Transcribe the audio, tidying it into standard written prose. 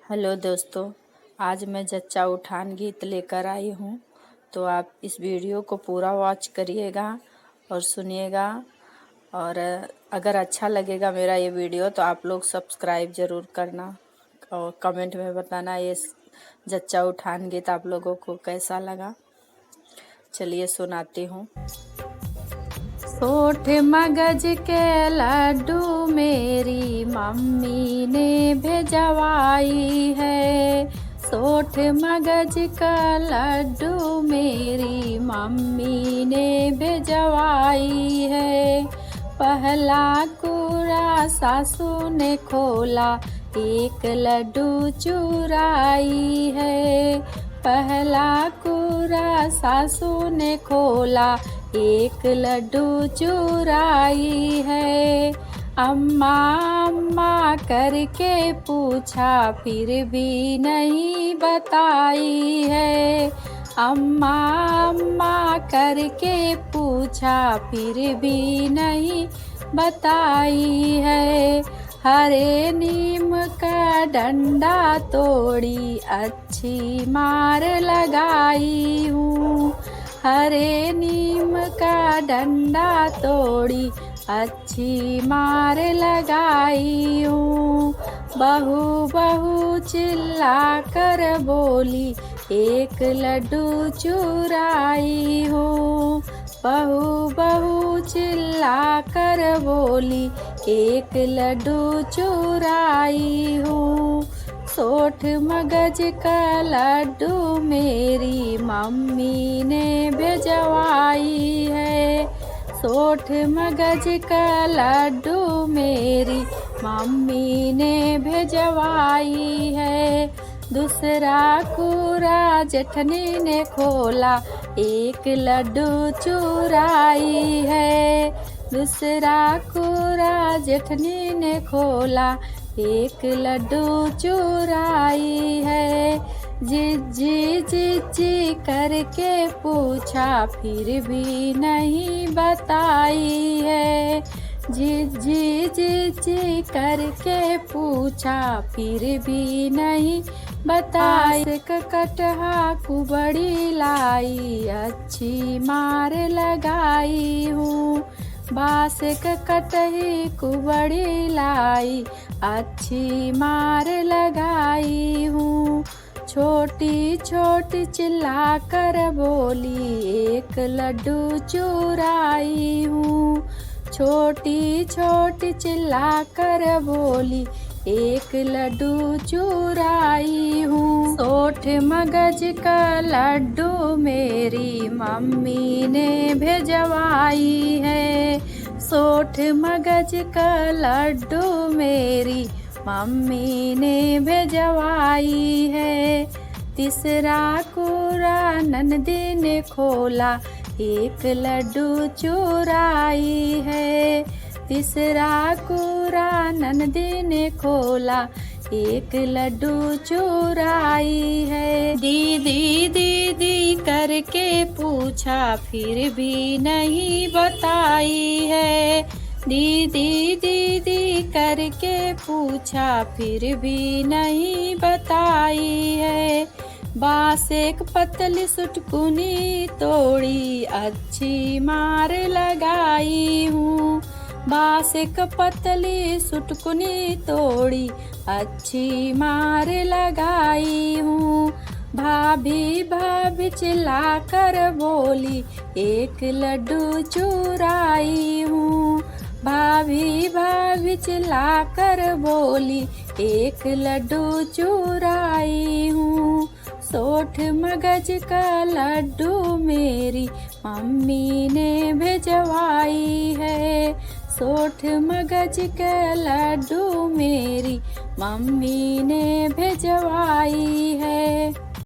Hello दोस्तों, आज मैं जच्चा उठान गीत लेकर आई हूँ। तो आप इस वीडियो को पूरा वॉच करिएगा और सुनिएगा। और अगर अच्छा लगेगा मेरा ये वीडियो तो आप लोग सब्सक्राइब ज़रूर करना और कमेंट में बताना ये जच्चा उठान गीत आप लोगों को कैसा लगा। चलिए सुनाती हूँ। सोठ मगज के लड्डू मेरी मम्मी ने भेजवाई है। सोठ मगज का लड्डू मेरी मम्मी ने भेजवाई है। पहला कुरा सासू ने खोला, एक लड्डू चुराई है। पहला कुरा सासू ने खोला, एक लड्डू चुराई है। अम्मा अम्मा करके पूछा, फिर भी नहीं बताई है। अम्मा अम्मा करके पूछा, फिर भी नहीं बताई है। हरे नीम का डंडा तोड़ी, अच्छी मार लगाई हूँ। हरे नीम का डंडा तोड़ी, अच्छी मार लगाई हूँ। बहू बहू चिल्ला कर बोली, एक लड्डू चुराई हूँ। बहू बहू चिल्ला कर बोली, एक लड्डू चुराई हूँ। सोठ मगज का लड्डू मेरी मम्मी ने भेजवाई है। सोठ मगज का लड्डू मेरी मम्मी ने भेजवाई है। दूसरा कुरा जेठनी ने खोला, एक लड्डू चुराई है। दूसरा कुरा जेठनी ने खोला, एक लड्डू चुराई है। जिज्जी जिज्जी करके पूछा, फिर भी नहीं बताई है। जिज्जी जिज्जी करके पूछा, फिर भी नहीं बताई। कटहा कुबड़ी लाई, अच्छी मार लगाई हूँ। बांस कटही कुबड़ी लाई, अच्छी मार लगाई हूँ। छोटी छोटी चिल्ला कर बोली, एक लड्डू चुराई हूँ। छोटी छोटी चिल्ला कर बोली, एक लड्डू चुराई हूँ। सोठ मगज का लड्डू मेरी मम्मी ने भेजवाई है। सोठ मगज का लड्डू मेरी मम्मी ने भेजवाई है। तीसरा कुरा ननदी ने खोला, एक लड्डू चुराई है। तीसरा कुरा ननदी ने खोला, एक लड्डू चुराई है। दीदी दीदी करके पूछा, फिर भी नहीं बताई है। दीदी दीदी करके पूछा, फिर भी नहीं बताई है। बांस एक पतली सुटकुनी तोड़ी, अच्छी मार लगाई हूँ। बांस एक पतली सुटकुनी तोड़ी, अच्छी मार लगाई हूँ। भाभी भाभी चिल्ला कर बोली, एक लड्डू चुराई हूँ। भाभी भाभी चिल्ला कर बोली, एक लड्डू चुराई हूँ। सोठ मगज का लड्डू मेरी मम्मी ने भेजवाई है। सोठ मगज का लड्डू मेरी मम्मी ने भेजवाई है।